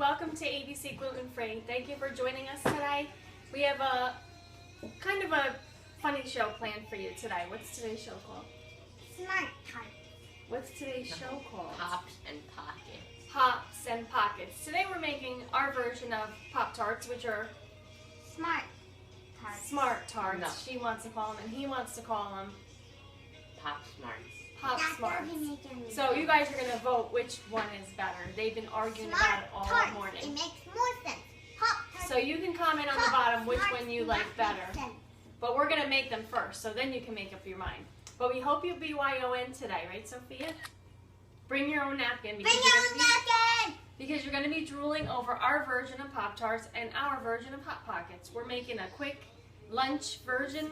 welcome to ABC Gluten Free. Thank you for joining us today. We have a kind of a funny show planned for you today. What's today's show called? Smart Tarts. What's today's show called? Pops and Pockets. Pops and Pockets. Today we're making our version of Pop-Tarts, which are Smart Tarts. Smart Tarts. No. She wants to call them, and he wants to call them Pop Smarts. Pop That Smarts. doesn't make any So you sense. guys are going to vote which one is better. They've been arguing Smart about it all Tarts. It morning. makes more sense. Pop Tarts. So you can comment on the bottom which one you like better. Makes sense. But we're going to make them first, so then you can make up your mind. But we hope you BYON today, right, Sophia? Bring your own napkin Bring your own napkin! because you're going to be drooling over our version of Pop-Tarts and our version of Hot Pockets. We're making a quick lunch version.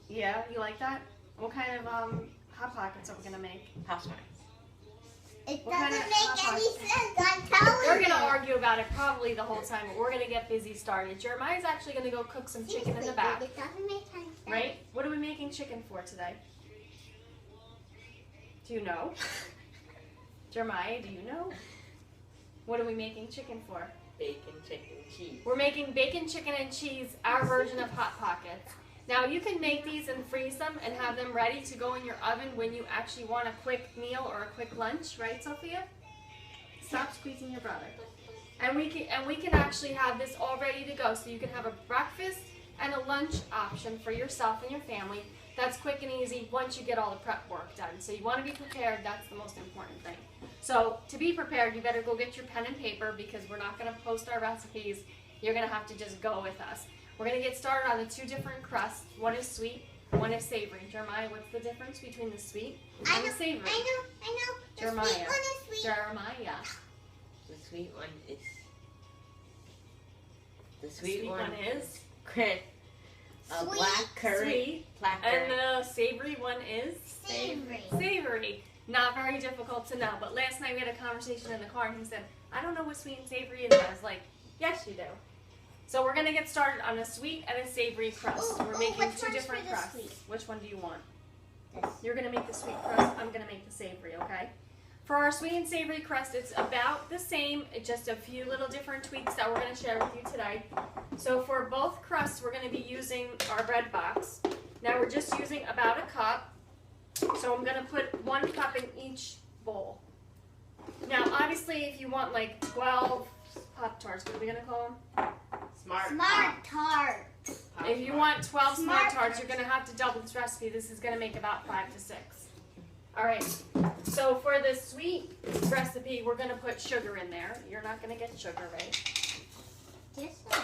Yeah, you like that? What kind of Hot Pockets are we going to make? Pop Smarts. It What kind doesn't of make Hot any Pockets? sense. I'm telling We're you. going to argue about it probably the whole time, but we're going to get busy started. Jeremiah's actually going to go cook some chicken in the back. It doesn't make any sense. Right? What are we making chicken for today? Do you know? Jeremiah, do you know? What are we making chicken for? Bacon, chicken, cheese. We're making bacon, chicken, and cheese, our version of Hot Pockets. Now, you can make these and freeze them and have them ready to go in your oven when you actually want a quick meal or a quick lunch, right, Sophia? Stop squeezing your brother. And we can actually have this all ready to go, so you can have a breakfast and a lunch option for yourself and your family. That's quick and easy once you get all the prep work done. So you want to be prepared. That's the most important thing. So to be prepared, you better go get your pen and paper because we're not going to post our recipes. You're going to have to just go with us. We're going to get started on the two different crusts. One is sweet, one is savory. Jeremiah, what's the difference between the sweet and the savory? I know. The Jeremiah. sweet one is sweet. Jeremiah. The sweet one is. The The sweet one is Chris. A Sweet. black curry. sweet, Black and curry. the savory one is Savory. Savory. Not very difficult to know, but last night we had a conversation in the car and he said, I don't know what sweet and savory is. I was like, yes you do. So we're going to get started on a sweet and a savory crust. Ooh, We're ooh, making which two one's different for the crusts. sweet? Which one do you want? This. You're going to make the sweet crust. I'm going to make the savory, okay? For our sweet and savory crust, it's about the same, just a few little different tweaks that we're going to share with you today. So for both crusts, we're going to be using our bread box. Now we're just using about a cup. So I'm going to put 1 cup in each bowl. Now obviously if you want like 12 Pop-Tarts, what are we going to call them? Smart. Smart Tart. Pop If you Smarts. want 12 Smart Smart Tarts, you're going to have to double this recipe. This is going to make about 5 to 6. Alright, so for the sweet recipe, we're going to put sugar in there. You're not going to get sugar, right? This one.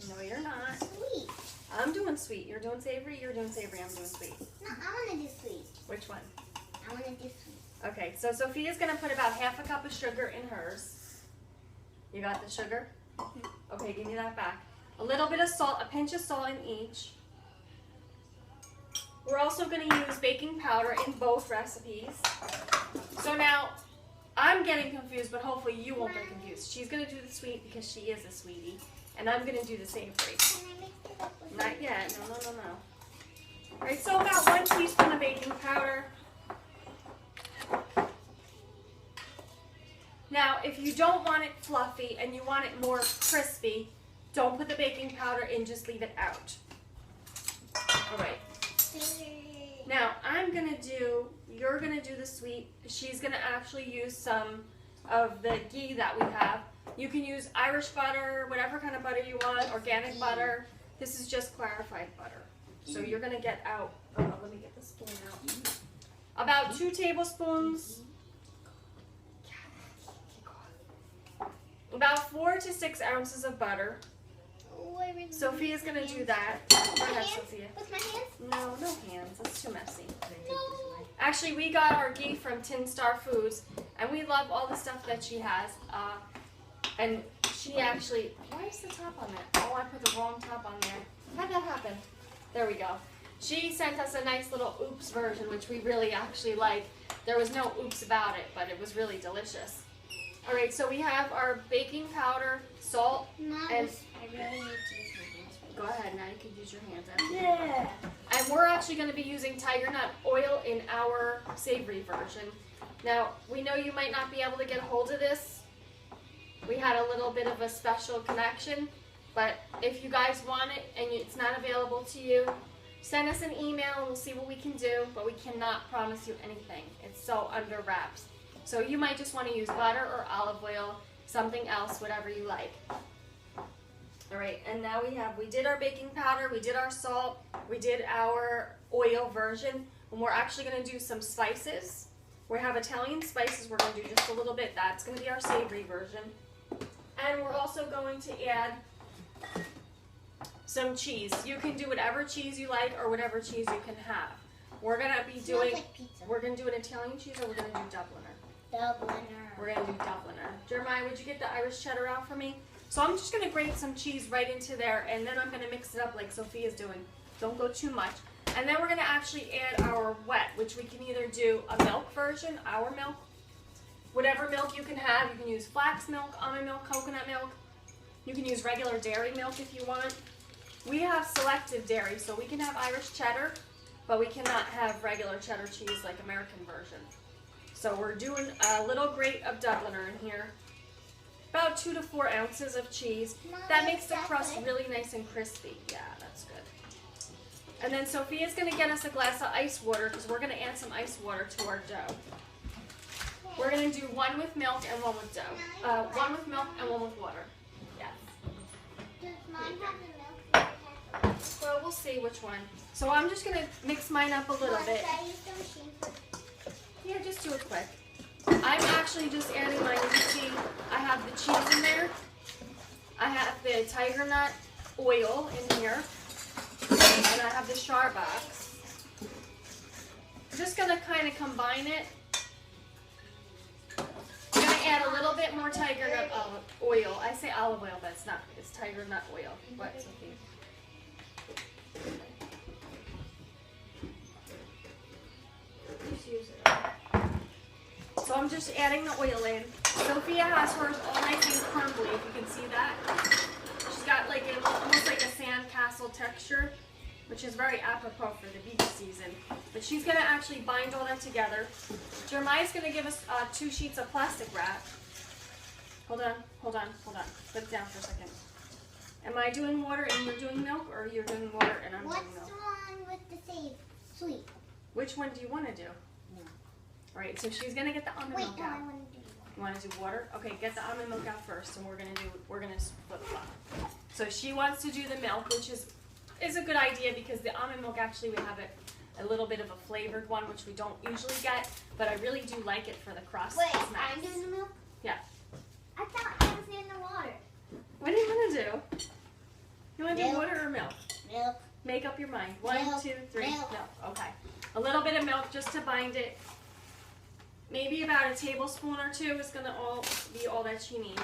No, you're not. Sweet. I'm doing sweet. You're doing savory. You're doing savory. I'm doing sweet. No, I want to do sweet. Which one? I want to do sweet. Okay, so Sophia's going to put about half a cup of sugar in hers. You got the sugar? Okay, give me that back. A little bit of salt, a pinch of salt in each. We're also going to use baking powder in both recipes. So now, I'm getting confused, but hopefully you won't get confused. She's going to do the sweet because she is a sweetie, and I'm going to do the savory. Can I mix it up with Not yet. No. All right, so about 1 teaspoon of baking powder. Now, if you don't want it fluffy and you want it more crispy, don't put the baking powder in, just leave it out. All right. Now, you're going to do the sweet. She's going to actually use some of the ghee that we have. You can use Irish butter, whatever kind of butter you want, organic butter. This is just clarified butter. So you're going to get out, let me get the spoon out. About 2 tablespoons. About 4 to 6 ounces of butter. Sophia's going to do that. Go ahead, Sophia. With my hands? No hands. That's too messy. Can I take this away? Actually, we got our ghee from Tin Star Foods, and we love all the stuff that she has. And she actually, why is the top on that? Oh, I put the wrong top on there. How'd that happen? There we go. She sent us a nice little oops version, which we really actually like. There was no oops about it, but it was really delicious. All right, so we have our baking powder, salt, Mom, and I really need to use my hands for go ahead, now you can use your hands. Yeah. And we're actually going to be using tiger nut oil in our savory version. Now, we know you might not be able to get a hold of this we had a little bit of a special connection. But if you guys want it and it's not available to you, send us an email and we'll see what we can do. But we cannot promise you anything. It's so under wraps. So you might just want to use butter or olive oil, something else, whatever you like. All right, and now we did our baking powder, we did our salt, we did our oil version, and we're actually going to do some spices. We have Italian spices, we're going to do just a little bit. That's going to be our savory version. And we're also going to add some cheese. You can do whatever cheese you like or whatever cheese you can have. We're going to be doing, like pizza. we're going to do an Italian cheese or we're going to do Dubliner. Dubliner. We're going to do Dubliner. Jeremiah, would you get the Irish cheddar out for me? So I'm just going to grate some cheese right into there, and then I'm going to mix it up like Sophia's doing. Don't go too much. And then we're going to actually add our wet, which we can either do a milk version, our milk, whatever milk you can have. You can use flax milk, almond milk, coconut milk. You can use regular dairy milk if you want. We have selective dairy, so we can have Irish cheddar, but we cannot have regular cheddar cheese like American version. So we're doing a little grate of Dubliner in here. About 2 to 4 ounces of cheese. That makes the crust really nice and crispy. Yeah, that's good. And then Sophia's going to get us a glass of ice water because we're going to add some ice water to our dough. We're going to do one with milk and one with dough. One with milk and one with water. Yes. Does mine have the milk? Well, we'll see which one. So I'm just going to mix mine up a little bit. Should I use the machine for? Yeah, just do it quick. I'm actually just adding mine. You can see I have the cheese in there. I have the tiger nut oil in here. And I have the char box. I'm just going to kind of combine it. I'm going to add a little bit more tiger nut oil. I say olive oil, but it's not. It's tiger nut oil. What, Sophie? Just use it. So I'm just adding the oil in. Sophia has hers all nice and crumbly, if you can see that. She's got like almost like a sand castle texture, which is very apropos for the beach season. But she's going to actually bind all that together. Jeremiah's going to give us 2 sheets of plastic wrap. Hold on. Put it down for a second. Am I doing water and you're doing milk, or you're doing water and I'm What's doing milk? the one with the sweet? Which one do you want to do? All right, so she's gonna get the almond Wait, milk no, out. I want to do one. You want to do water? Okay, get the almond milk out first, and we're gonna flip flop. So she wants to do the milk, which is a good idea because the almond milk actually we have a little bit of a flavored one, which we don't usually get, but I really do like it for the crust. Wait, It's nice. I'm doing the milk? Yeah. I thought I was in the water. What do you want to do? You want to do Milk. water or milk? Milk. Make up your mind. 1, Milk. 2, 3. Milk. No. Okay. A little bit of milk just to bind it. Maybe about a tablespoon or 2 is gonna be all that she needs.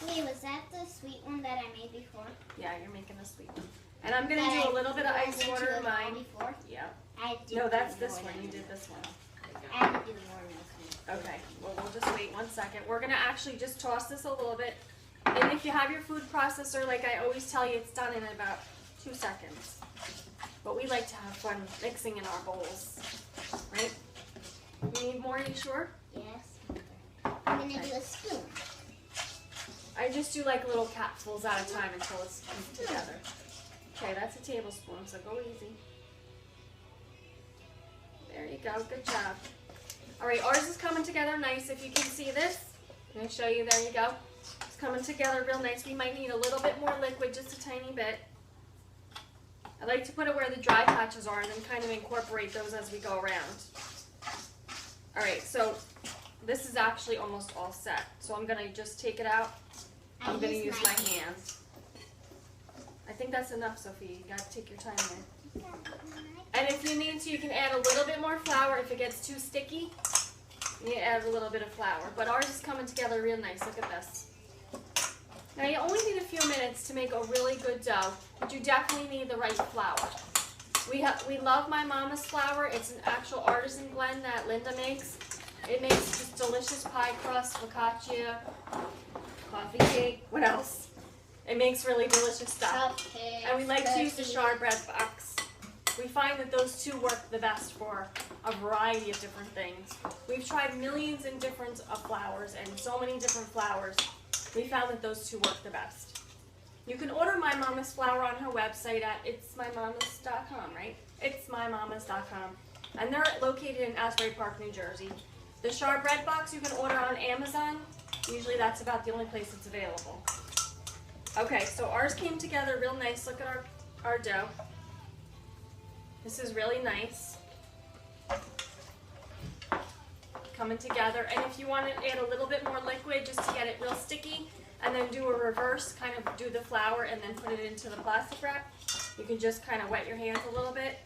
Wait, was that the sweet one that I made before? Yeah, you're making a sweet one. And I'm gonna do a little bit of ice water in mine. Before? Yeah. I did No, that's do this more one. than You did milk. this one. I had to do more milk. Okay. Well, we'll just wait 1 second. We're gonna actually just toss this a little bit. And if you have your food processor, like I always tell you, it's done in about 2 seconds. But we like to have fun mixing in our bowls, right? You need more? Are you sure? Yes. I'm gonna do a spoon. I just do like little capsules at a time until it's comes together. Okay, that's a tablespoon, so go easy. There you go, good job. All right, ours is coming together nice. If you can see this, let me show you, there you go. It's coming together real nice. We might need a little bit more liquid, just a tiny bit. I like to put it where the dry patches are and then kind of incorporate those as we go around. All right, so this is actually almost all set. So I'm gonna just take it out. I'm gonna use my hands. I think that's enough, Sophie. You gotta take your time there. And if you need to, you can add a little bit more flour. If it gets too sticky, you add a little bit of flour. But ours is coming together real nice. Look at this. Now you only need a few minutes to make a really good dough, but you definitely need the right flour. We love my mama's flour. It's an actual artisan blend that Linda makes. It makes just delicious pie crust, focaccia, coffee cake. What else? It makes really delicious stuff. Cupcakes, And we like to use the cookies. char bread box. We find that those two work the best for a variety of different things. We've tried millions and different flours and so many different flours. We found that those two work the best. You can order My Mama's flour on her website at itsmymamas.com, right? Itsmymamas.com. And they're located in Asbury Park, New Jersey. The Char bread box you can order on Amazon. Usually that's about the only place it's available. Okay, so ours came together real nice. Look at our dough. This is really nice. Coming together. And if you want to add a little bit more liquid just to get it real sticky, and then do a reverse, kind of do the flour and then put it into the plastic wrap, you can just kind of wet your hands a little bit.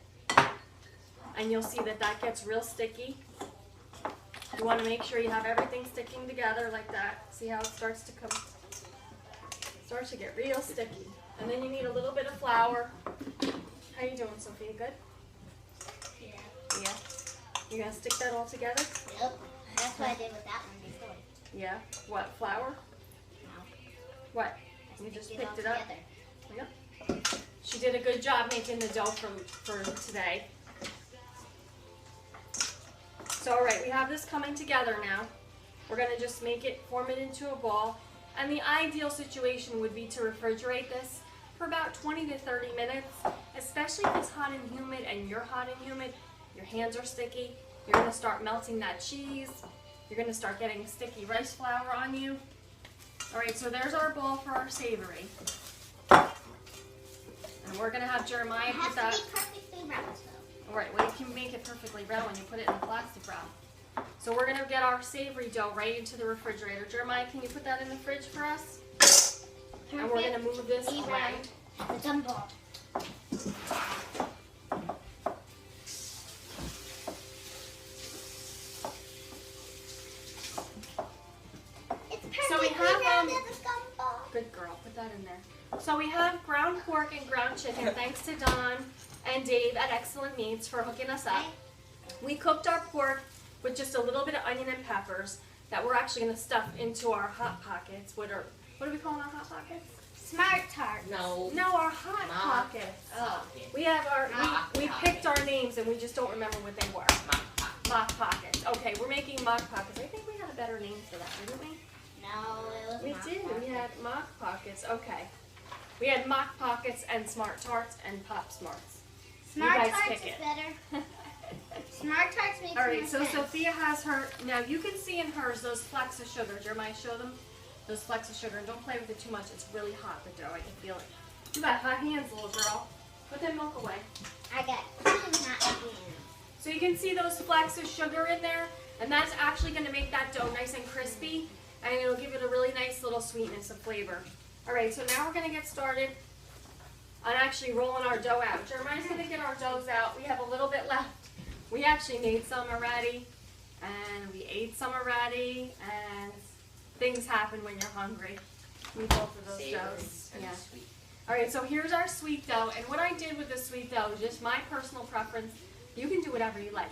And you'll see that that gets real sticky. You want to make sure you have everything sticking together like that. See how it starts to come, starts to get real sticky. And then you need a little bit of flour. How you doing, Sophia? Good? Yeah. Yeah. You gonna stick that all together? Yep. That's what I did with that one before. Yeah. What, flour? No. What? You just Mixed picked it up? together. Yep. She did a good job making the dough for today. So alright, we have this coming together now. We're gonna just form it into a ball. And the ideal situation would be to refrigerate this for about 20 to 30 minutes, especially if it's hot and humid and you're hot and humid, your hands are sticky, you're gonna start melting that cheese, you're gonna start getting sticky rice flour on you. Alright, so there's our ball for our savory. And we're gonna have Jeremiah put that. It has to be perfectly round though. Alright, well you can make it perfectly round when you put it in the plastic wrap. So we're gonna get our savory dough right into the refrigerator. Jeremiah, can you put that in the fridge for us? And we're gonna move this around. The dumbbell. So we have good girl, put that in there. So we have ground pork and ground chicken, thanks to Don and Dave at Excellent Meats for hooking us up. We cooked our pork with just a little bit of onion and peppers that we're actually going to stuff into our Hot Pockets. What do we call our Hot Pockets? Smart Tarts. No. No, our Hot Pockets. Oh. We have we picked our names and we just don't remember what they were. Mock Pockets. Okay, we're making Mock Pockets. I think we had a better name for that, didn't we? No, it was We Mock did. Pockets. We had Mock Pockets. Okay. We had Mock Pockets and Smart Tarts and Pop Smarts. Smart You guys Tarts pick is it. better. Smart Tarts makes All right, more so sense. Sophia has her. Now you can see in hers those flecks of sugar. Jeremiah, show them those flecks of sugar. And don't play with it too much. It's really hot, the dough. I can feel it. You got hot hands, little girl. Put that milk away. I got two hot hands. So you can see those flecks of sugar in there, and that's actually going to make that dough nice and crispy, and it'll give it a really nice little sweetness of flavor. All right, so now we're going to get started on actually rolling our dough out. Jeremiah's going to get our doughs out. We have a little bit left. We actually made some already, and we ate some already, and things happen when you're hungry. We both of those Savory doughs. and Yeah. sweet. All right, so here's our sweet dough, and what I did with the sweet dough is just my personal preference. You can do whatever you like,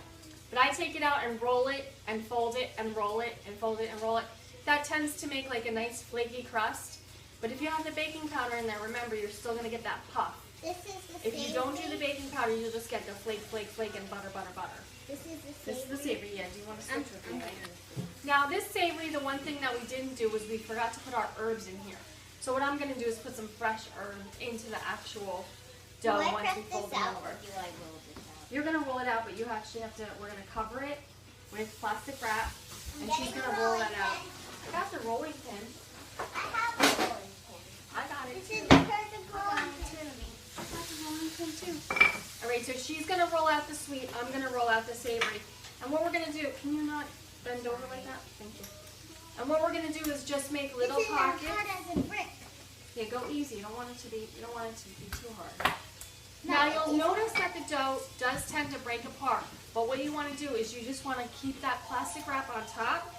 but I take it out and roll it and fold it and roll it and fold it and roll it. That tends to make like a nice flaky crust, but if you have the baking powder in there, remember you're still going to get that puff. This is the If you don't do the baking powder, you'll just get the flake, flake, flake, and butter, butter, butter. This is the This is the savory, yeah. Do you want to switch with me? I'm Now this savory, the one thing that we didn't do was we forgot to put our herbs in here. So what I'm going to do is put some fresh herbs into the actual dough Do I once press we fold this them out over. or do I roll this out? You're going to roll it out, but you actually have to, we're going to cover it with plastic wrap, and she's going to roll that out. I got the rolling pin. I have a rolling pin. I got it. This is the perfect rolling pin. I got the rolling pin too. All right, so she's going to roll out the sweet. I'm going to roll out the savory. And what we're going to do, can you not bend over like that? Thank you. And what we're going to do is just make little This is pockets. as hard as a brick. Yeah, go easy. You don't want it to be too hard. Now you'll notice that the dough does tend to break apart, but what you want to do is you just want to keep that plastic wrap on top.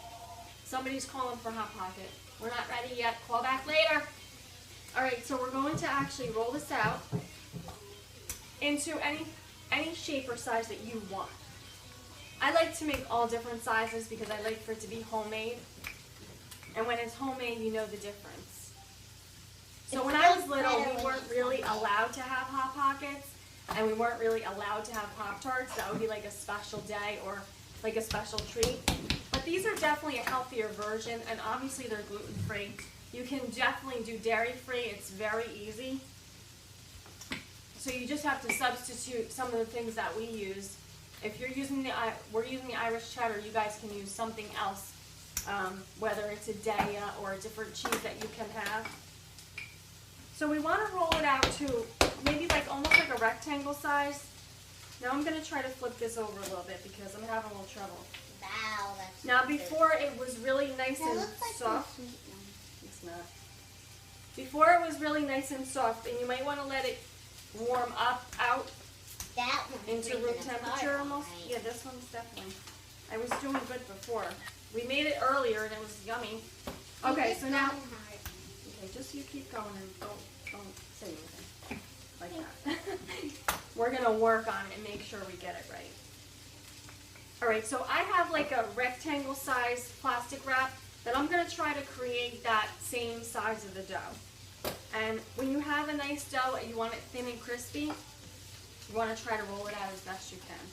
Somebody's calling for Hot Pocket. We're not ready yet. Call back later. All right, so we're going to actually roll this out into any shape or size that you want. I like to make all different sizes because I like for it to be homemade. And when it's homemade, you know the difference. So when I was little, we weren't really allowed to have Hot Pockets, and we weren't really allowed to have Pop-Tarts. That would be like a special day or like a special treat. But these are definitely a healthier version, and obviously they're gluten-free. You can definitely do dairy-free. It's very easy. So you just have to substitute some of the things that we use. If you're using we're using the Irish cheddar, you guys can use something else, whether it's a Daya or a different cheese that you can have. So we want to roll it out to maybe like almost like a rectangle size. Now I'm going to try to flip this over a little bit because I'm having a little trouble. Wow, that's Now so good. before it was really nice That and looks like soft. the sweet one. It's not. Before it was really nice and soft, and you might want to let it warm up out That one's into room freezing temperature apart, almost. right? Yeah, this one's definitely. I was doing good before. We made it earlier and it was yummy. Okay, Keep so it now, going hard. okay, just you keep going and don't say anything like that. We're gonna work on it and make sure we get it right. All right, so I have like a rectangle size plastic wrap that I'm gonna try to create that same size of the dough. And when you have a nice dough and you want it thin and crispy, you want to try to roll it out as best you can.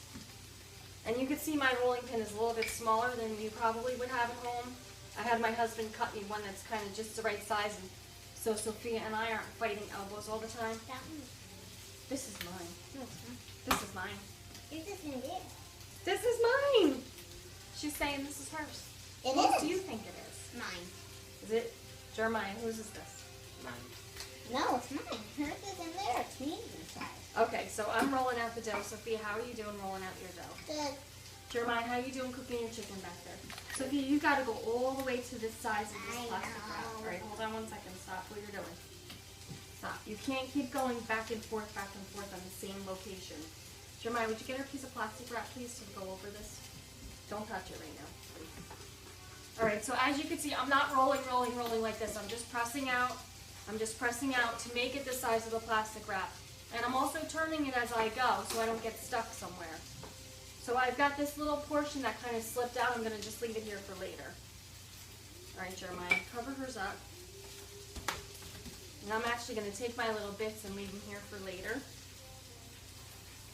And you can see my rolling pin is a little bit smaller than you probably would have at home. I had my husband cut me one that's kind of just the right size, and so Sophia and I aren't fighting elbows all the time. That one. This is mine. No, it's not. This is mine. Yours isn't there. This is mine. She's saying this is hers. It Whose is. do you think it is? Mine. Is it Jeremiah? Whose is this? Mine. No, it's mine. Hers is in there. It's medium size. Okay, so I'm rolling out the dough. Sophia, how are you doing rolling out your dough? Good. Jeremiah, how are you doing cooking your chicken back there? Sophia, you got to go all the way to this size of this I plastic wrap. know. All right, hold on one second. Stop what you're doing. Stop. You can't keep going back and forth on the same location. Jeremiah, would you get her a piece of plastic wrap, please, to go over this? Don't touch it right now, please. All right, so as you can see, I'm not rolling like this. I'm just pressing out. I'm just pressing out to make it the size of the plastic wrap. And I'm also turning it as I go so I don't get stuck somewhere. So I've got this little portion that kind of slipped out. I'm going to just leave it here for later. All right, Jeremiah, cover hers up. And I'm actually going to take my little bits and leave them here for later.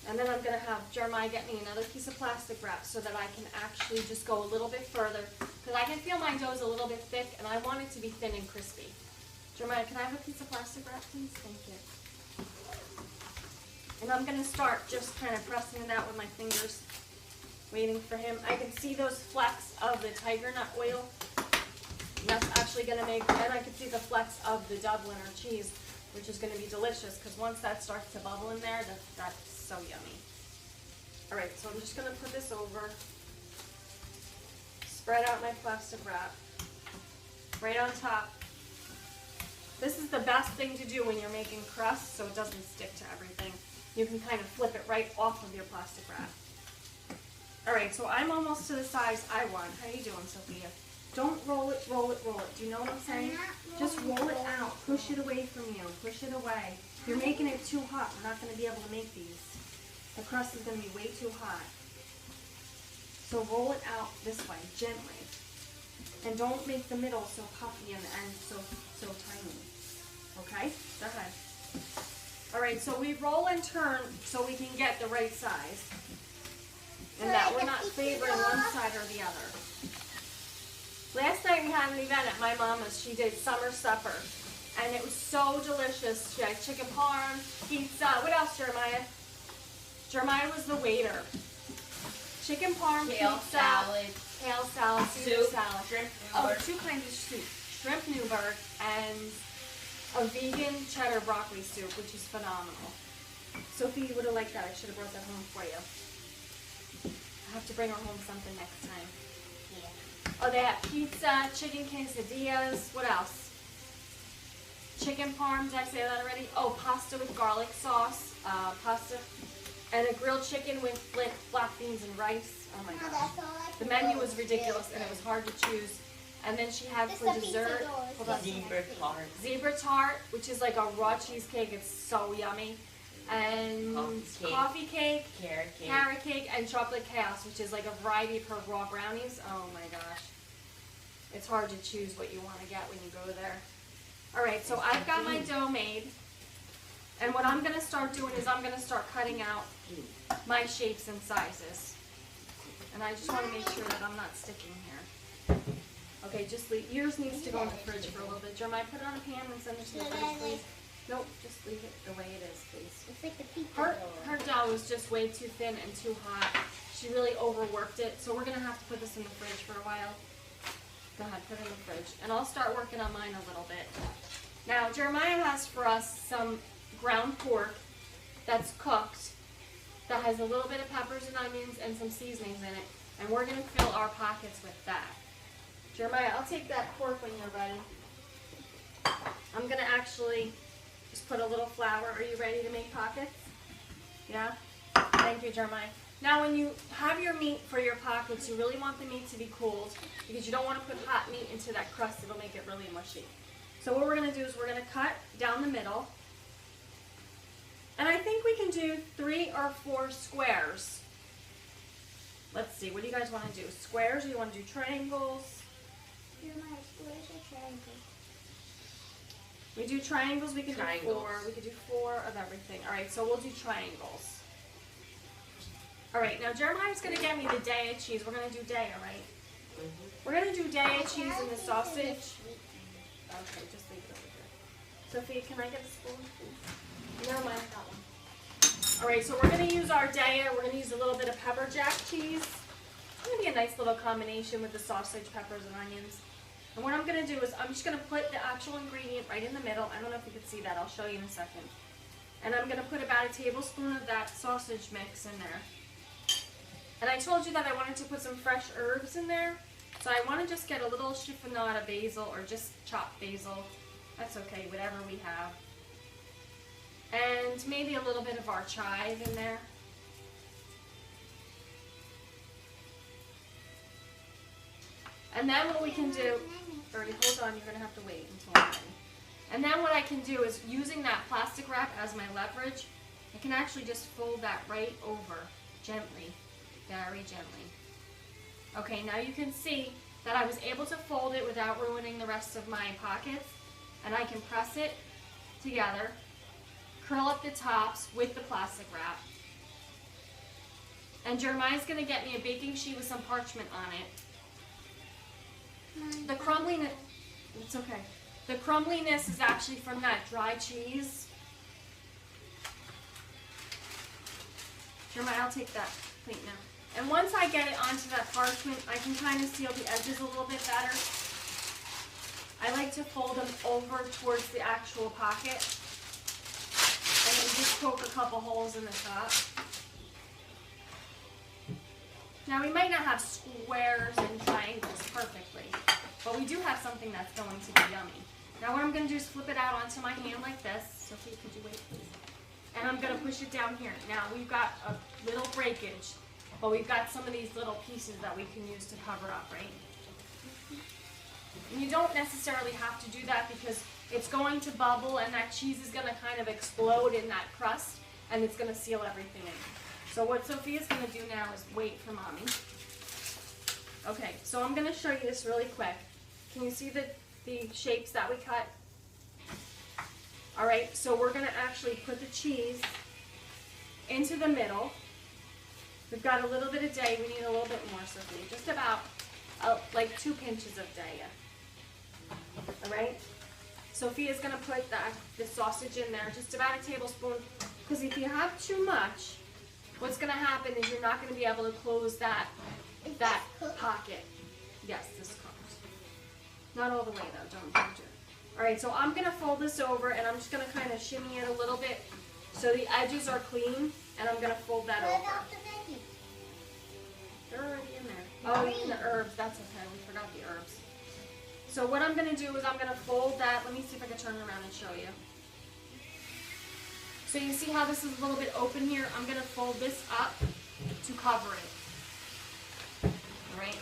And then I'm going to have Jeremiah get me another piece of plastic wrap so that I can actually just go a little bit further. Because I can feel my dough's a little bit thick and I want it to be thin and crispy. Jeremiah, can I have a piece of plastic wrap, please? Thank you. And I'm going to start just kind of pressing it out with my fingers, waiting for him. I can see those flecks of the tiger nut oil. And that's actually going to make, and I can see the flecks of the Dublin or cheese, which is going to be delicious because once that starts to bubble in there, that's so yummy. All right, so I'm just going to put this over, spread out my plastic wrap, right on top. This is the best thing to do when you're making crust so it doesn't stick to everything. You can kind of flip it right off of your plastic wrap. All right, so I'm almost to the size I want. How you doing, Sophia? Don't roll it, roll it, roll it. Do you know what I'm saying? Just roll it out. Push it away from you. Push it away. If you're making it too hot, we're not going to be able to make these. The crust is going to be way too hot. So roll it out this way, gently. And don't make the middle so puffy and the end so tiny. Okay? Go ahead. All right, so we roll and turn so we can get the right size. And that we're not favoring one side or the other. Last night we had an event at my mama's. She did summer supper. And it was so delicious. She had chicken parm, pizza. What else, Jeremiah? Jeremiah was the waiter. Chicken parm, Kale pizza, salad, kale salad, Caesar soup, salad. shrimp Oh, Newburgh. 2 kinds of soup. Shrimp Newburgh and a vegan cheddar broccoli soup, which is phenomenal. Sophie, you would have liked that. I should have brought that home for you. I have to bring her home something next time. Yeah. Oh, they have pizza, chicken quesadillas. What else? Chicken parm. Did I say that already? Oh, pasta with garlic sauce. Pasta. And a grilled chicken with black beans and rice. Oh my No, gosh. that's all I The can menu go. was ridiculous and it was hard to choose. And then she had It's for the pizza dessert, doors. hold on. zebra tart, Zebra tart, which is like a raw cheesecake. It's so yummy. And coffee cake, carrot cake, and chocolate chaos, which is like a variety of her raw brownies. Oh my gosh. It's hard to choose what you want to get when you go there. All right, so I've got my dough made. And what I'm going to start doing is I'm going to start cutting out my shapes and sizes. And I just want to make sure that I'm not sticking here. Okay, just leave. Yours needs to go in the fridge for a little bit. Jeremiah, put it on a pan and send it to the Should fridge, I, please. Nope, just leave it the way it is, please. It's like the pizza Her dough. her dough is just way too thin and too hot. She really overworked it, so we're gonna have to put this in the fridge for a while. Go ahead, put it in the fridge, and I'll start working on mine a little bit. Now Jeremiah has for us some ground pork that's cooked, that has a little bit of peppers and onions and some seasonings in it, and we're gonna fill our pockets with that. Jeremiah, I'll take that pork when you're ready. I'm gonna actually just put a little flour. Are you ready to make pockets? Yeah? Thank you, Jeremiah. Now when you have your meat for your pockets, you really want the meat to be cooled because you don't want to put hot meat into that crust. It'll make it really mushy. So what we're going to do is we're going to cut down the middle. And I think we can do 3 or 4 squares. Let's see, what do you guys want to do? Squares or you want to do triangles? Jeremiah, squares or triangles? We do triangles, we can do Triangles. 4. We could do 4 of everything. Alright, so we'll do triangles. Alright, now Jeremiah's going to get me the Daya cheese. We're going to do Daya, right? We're going to do Daya cheese and the sausage. Okay, just leave it over here. Sophia, can I get a spoon, please? Never mind that one. Alright, so we're going to use our Daya. We're going to use a little bit of pepper jack cheese. It's going to be a nice little combination with the sausage, peppers, and onions. And what I'm going to do is I'm just going to put the actual ingredient right in the middle. I don't know if you can see that. I'll show you in a second. And I'm going to put about a tablespoon of that sausage mix in there. And I told you that I wanted to put some fresh herbs in there. So I want to just get a little chiffonade basil or just chopped basil. That's okay, whatever we have. And maybe a little bit of our chive in there. And then what we can do, Birdie, hold on, you're going to have to wait until I'm ready. And then what I can do is, using that plastic wrap as my leverage, I can actually just fold that right over, gently, very gently. Okay, now you can see that I was able to fold it without ruining the rest of my pockets. And I can press it together, curl up the tops with the plastic wrap. And Jeremiah's going to get me a baking sheet with some parchment on it. The crumbliness, it's okay. The crumbliness is actually from that dry cheese. Jeremiah, I'll take that plate now. And once I get it onto that parchment, I can kind of seal the edges a little bit better. I like to fold them over towards the actual pocket. And then just poke a couple holes in the top. Now we might not have squares and triangles perfectly, but we do have something that's going to be yummy. Now what I'm going to do is flip it out onto my hand like this. Sophie, could you wait please? And I'm going to push it down here. Now we've got a little breakage, but we've got some of these little pieces that we can use to cover up, right? And you don't necessarily have to do that because it's going to bubble and that cheese is going to kind of explode in that crust and it's going to seal everything in. So what Sophia's going to do now is wait for Mommy. Okay, so I'm going to show you this really quick. Can you see the shapes that we cut? Alright, so we're going to actually put the cheese into the middle. We've got a little bit of Daya. We need a little bit more, Sophia. Just about like 2 pinches of Daya. Alright? Sophia's going to put the sausage in there, just about a tablespoon. Because if you have too much, what's going to happen is you're not going to be able to close that pocket. Yes, this comes. Not all the way though, don't do it. Alright, so I'm going to fold this over and I'm just going to kind of shimmy it a little bit so the edges are clean, and I'm going to fold that What over. about the veggies? They're already in there. Oh, and the herbs, that's okay, we forgot the herbs. So what I'm going to do is I'm going to fold that. Let me see if I can turn it around and show you. So you see how this is a little bit open here? I'm going to fold this up to cover it. Alright?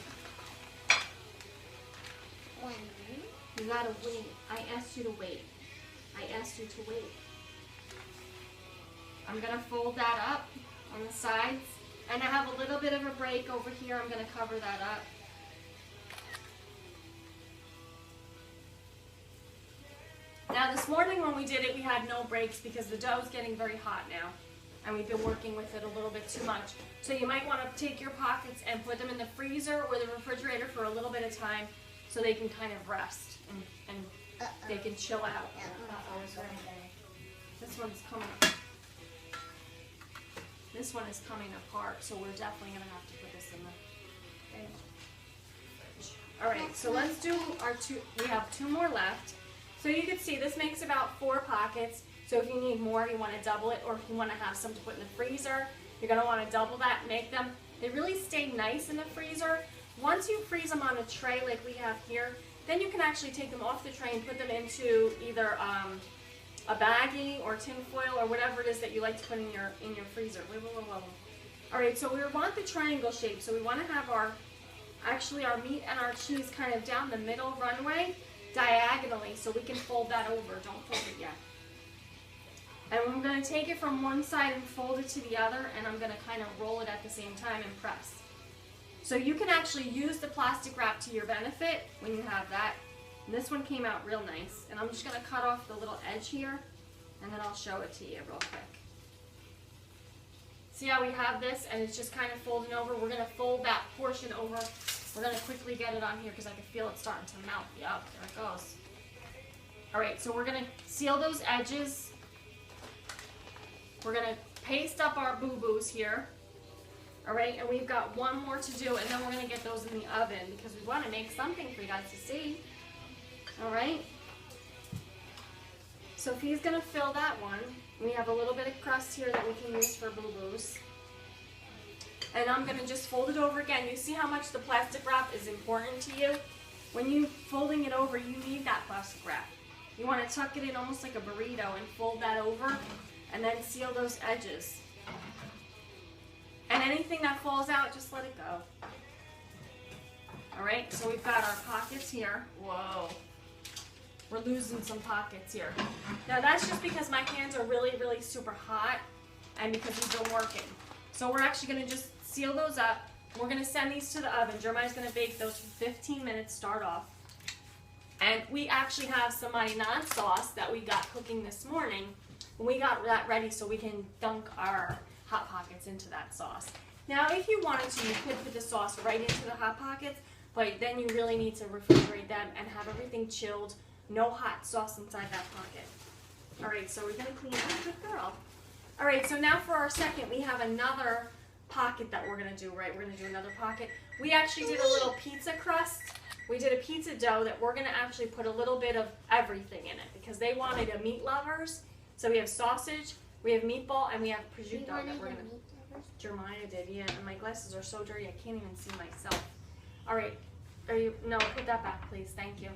You gotta wait. I asked you to wait. I asked you to wait. I'm gonna fold that up on the sides. And I have a little bit of a break over here. I'm gonna cover that up. Now this morning when we did it, we had no breaks because the dough's getting very hot now. And we've been working with it a little bit too much. So you might want to take your pockets and put them in the freezer or the refrigerator for a little bit of time so they can kind of rest and they can chill out. This one's coming up. This one is coming apart, so we're definitely going to have to put this in the fridge. All right, so let's do our two. We have 2 more left. So you can see this makes about 4 pockets. So if you need more, you want to double it, or if you want to have some to put in the freezer, you're going to want to double that and make them. They really stay nice in the freezer. Once you freeze them on a tray like we have here, then you can actually take them off the tray and put them into either a baggie or tin foil or whatever it is that you like to put in your freezer. All right, so we want the triangle shape. So we want to have our meat and our cheese kind of down the middle runway diagonally, so we can fold that over. Don't fold it yet. And I'm going to take it from one side and fold it to the other, and I'm going to kind of roll it at the same time and press. So you can actually use the plastic wrap to your benefit when you have that. And this one came out real nice. And I'm just going to cut off the little edge here, and then I'll show it to you real quick. See how we have this, and it's just kind of folding over? We're going to fold that portion over. We're going to quickly get it on here because I can feel it starting to melt. Yep, there it goes. All right, so we're going to seal those edges. We're going to paste up our boo-boos here. All right, and we've got 1 more to do, and then we're going to get those in the oven because we want to make something for you guys to see. All right. Sophia's going to fill that one. We have a little bit of crust here that we can use for boo-boos. And I'm going to just fold it over again. You see how much the plastic wrap is important to you? When you're folding it over, you need that plastic wrap. You want to tuck it in almost like a burrito and fold that over and then seal those edges. And anything that falls out, just let it go. All right, so we've got our pockets here. Whoa. We're losing some pockets here. Now that's just because my hands are really, really super hot and because we've been working. So we're actually going to just seal those up. We're going to send these to the oven. Jeremiah's going to bake those for 15 minutes, start off. And we actually have some marinade sauce that we got cooking this morning. We got that ready so we can dunk our Hot Pockets into that sauce. Now, if you wanted to, you could put the sauce right into the Hot Pockets, but then you really need to refrigerate them and have everything chilled. No hot sauce inside that pocket. All right, so we're going to clean up. Good girl. All right, so now for our second, we have another pocket that we're going to do, right? We're going to do another pocket. We actually did a little pizza crust. We did a pizza dough that we're going to actually put a little bit of everything in it because they wanted a meat lovers. So we have sausage, we have meatball, and we have prosciutto that we're going to... Jeremiah did, yeah, and my glasses are so dirty I can't even see myself. All right, no, put that back, please, thank you.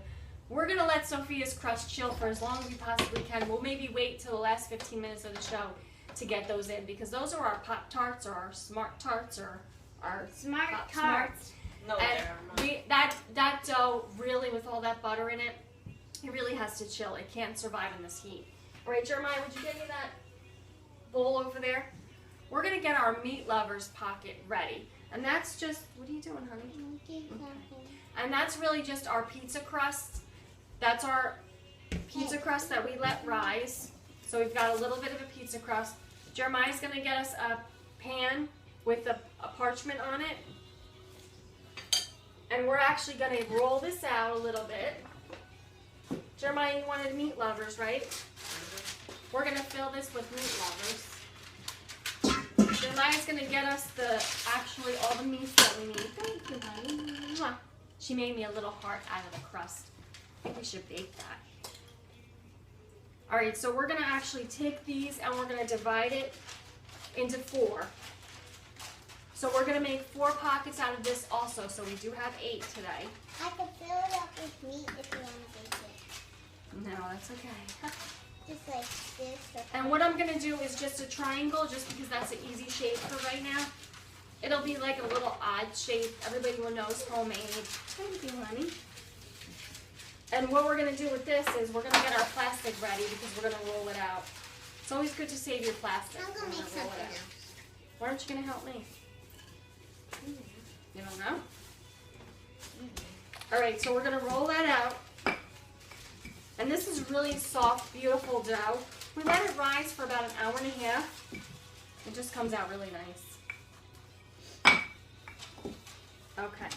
We're going to let Sophia's crust chill for as long as we possibly can. We'll maybe wait till the last 15 minutes of the show to get those in because those are our Pop-Tarts or our Smart Tarts or our Smart Tarts. No, and that dough, really, with all that butter in it, it really has to chill. It can't survive in this heat. All right, Jeremiah, would you get me that bowl over there? We're going to get our meat lovers pocket ready. And that's just, what are you doing, honey? Okay. And that's really just our pizza crust. That's our pizza crust that we let rise. So we've got a little bit of a pizza crust. Jeremiah's going to get us a pan with a parchment on it. And we're actually going to roll this out a little bit. Jeremiah, you wanted meat lovers, right? We're going to fill this with meat lovers. Jeremiah's going to get us all the meats that we need. Thank you, honey. Mwah. She made me a little heart out of the crust. I think we should bake that. All right, so we're going to actually take these and we're going to divide it into 4. So we're going to make 4 pockets out of this also. So we do have 8 today. I can fill it up with meat if you want to bake it. No, that's okay. Just like this. And what I'm going to do is just a triangle just because that's an easy shape for right now. It'll be like a little odd shape. Everybody will know it's homemade. Thank you, honey. And what we're going to do with this is we're going to get our plastic ready because we're going to roll it out. It's always good to save your plastic. I'm going to make something else. Why aren't you going to help me? You don't know? All right, so we're going to roll that out. And this is really soft, beautiful dough. We let it rise for about an hour and a half. It just comes out really nice. Okay.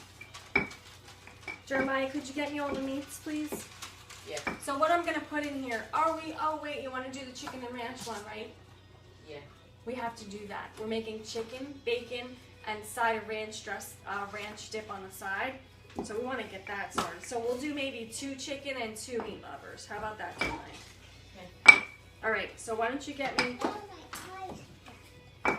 Jeremiah, could you get me all the meats, please? Yeah. So what I'm going to put in here, oh wait, you want to do the chicken and ranch one, right? Yeah. We have to do that. We're making chicken, bacon, and side of ranch dress, ranch dip on the side. So we want to get that started. So we'll do maybe 2 chicken and 2 meat lovers. How about that, Jeremiah? Okay. All right, so why don't you get me Oh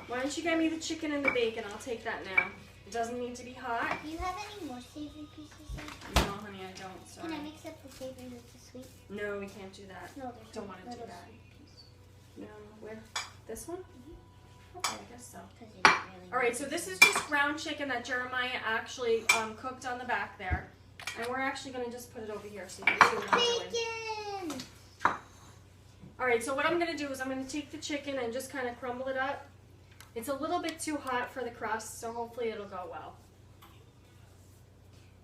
my eyes. the chicken and the bacon? I'll take that now. It doesn't need to be hot. Do you have any more savory pieces there? No, honey, I don't. Sorry. Can I mix up the savory with the sweet? No, we can't do that. No, there's Don't no want to do little that. sweet piece. No, where? This one? Okay, I guess so. 'Cause you don't really All right, need so it. this is just ground chicken that Jeremiah actually cooked on the back there. And we're actually going to just put it over here so you can see what I'm doing. Bacon! All right, so what I'm going to do is I'm going to take the chicken and just kind of crumble it up. It's a little bit too hot for the crust, so hopefully it'll go well.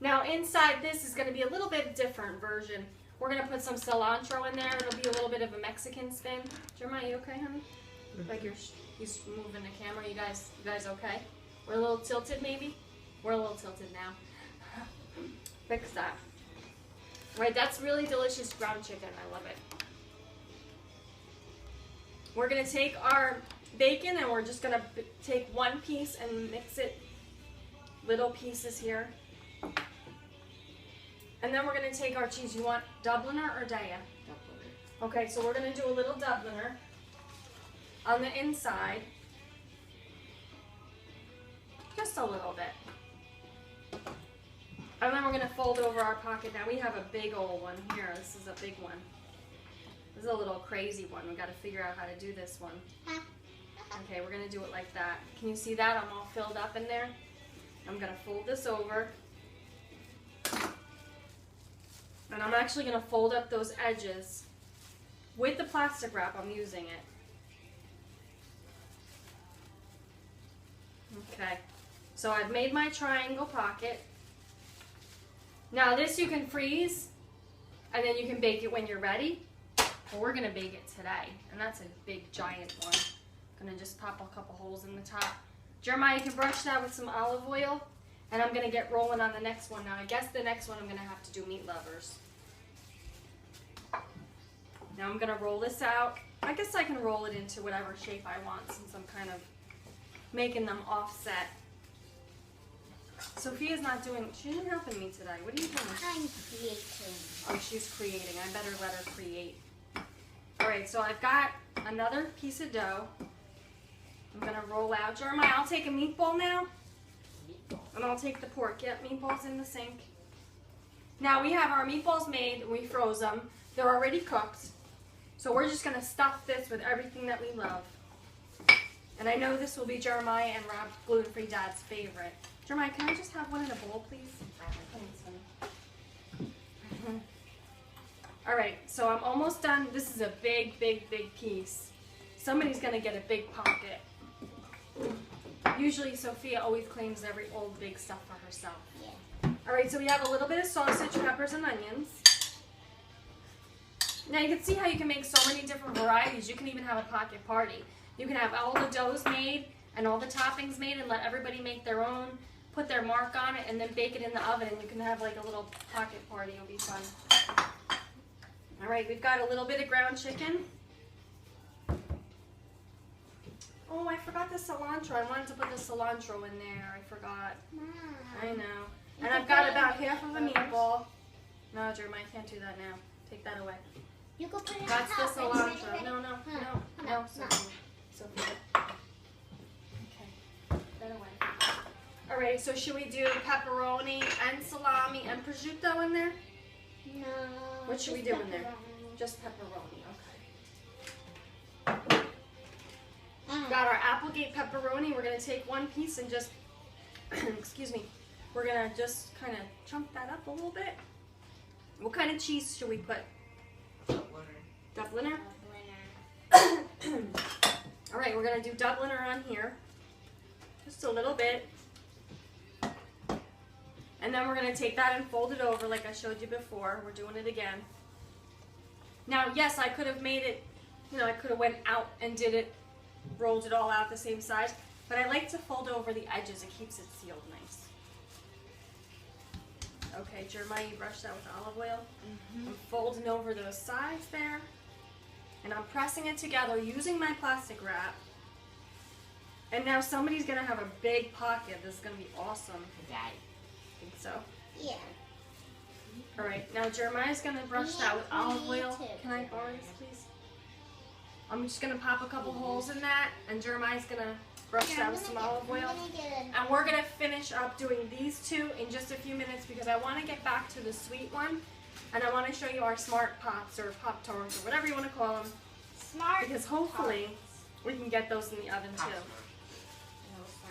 Now inside this is going to be a little bit different version. We're going to put some cilantro in there. It'll be a little bit of a Mexican spin. Jeremiah, you okay, honey? Like he's moving the camera. You guys okay? We're a little tilted maybe? We're a little tilted now. Fix that. Right, that's really delicious ground chicken. I love it. We're going to take our bacon and we're just going to take 1 piece and mix it little pieces here. And then we're going to take our cheese. You want Dubliner or Daya? Dubliner. Okay, so we're going to do a little Dubliner on the inside. Just a little bit. And then we're going to fold over our pocket. Now we have a big old one here. This is a big one. This is a little crazy one. We've got to figure out how to do this one. Okay, we're going to do it like that. Can you see that? I'm all filled up in there. I'm going to fold this over. And I'm actually going to fold up those edges with the plastic wrap. I'm using it. Okay, so I've made my triangle pocket. Now this you can freeze and then you can bake it when you're ready. Well, we're going to bake it today, and that's a big giant one. I'm going to just pop a couple holes in the top. Jeremiah, you can brush that with some olive oil, and I'm going to get rolling on the next one. Now I guess the next one I'm going to have to do meat lovers. Now I'm going to roll this out. I guess I can roll it into whatever shape I want since I'm kind of making them offset. Sophia's not doing, she isn't helping me today. What are you doing? I'm creating. Oh, she's creating. I better let her create. All right, so I've got another piece of dough. I'm going to roll out. Jeremiah, I'll take a meatball now. Meatball. And I'll take the pork. Yep, meatballs in the sink. Now we have our meatballs made. We froze them. They're already cooked. So we're just going to stuff this with everything that we love. And I know this will be Jeremiah and Rob, gluten-free dad's favorite. Jeremiah, can I just have one in a bowl, please? Thanks, honey. All right, so I'm almost done. This is a big, big, big piece. Somebody's going to get a big pocket. Usually Sophia always claims every old big stuff for herself. Yeah. All right, so we have a little bit of sausage, peppers, and onions. Now you can see how you can make so many different varieties. You can even have a pocket party. You can have all the doughs made and all the toppings made and let everybody make their own, put their mark on it, and then bake it in the oven, and you can have like a little pocket party. It'll be fun. All right, we've got a little bit of ground chicken. Oh, I forgot the cilantro. I wanted to put the cilantro in there. I forgot. Mom. I know. And I've got about half of a meatball. No, Jeremiah, I can't do that now. Take that away. You can put it That's on the top. cilantro. No, Sophia. Okay, that away. All right, so should we do pepperoni and salami and prosciutto in there? No. What should we just do in there? pepperoni. Just pepperoni, okay. Got our Applegate pepperoni. We're gonna take 1 piece and just, excuse me, we're gonna just kind of chunk that up a little bit. What kind of cheese should we put? Dubliner? All right, we're gonna do Dubliner on here. Just a little bit. And then we're gonna take that and fold it over like I showed you before. We're doing it again. Now, yes, I could have made it, I could have went out and did it, rolled it all out the same size, but I like to fold over the edges. It keeps it sealed nice. Okay, Jeremiah, you brush that with olive oil. I'm folding over those sides there. And I'm pressing it together using my plastic wrap. And now somebody's gonna have a big pocket. This is gonna be awesome. Daddy. Think so? Yeah. All right, now Jeremiah's gonna brush that with olive oil. Me too. Can I borrow this, please? I'm just gonna pop a couple holes in that, and Jeremiah's gonna brush Here, that I'm with some gonna olive get- oil. I'm gonna get And we're gonna finish up doing these two in just a few minutes because I wanna get back to the sweet one, and I wanna show you our smart pops or pop tarts or whatever you wanna call them, smart. because hopefully we can get those in the oven too.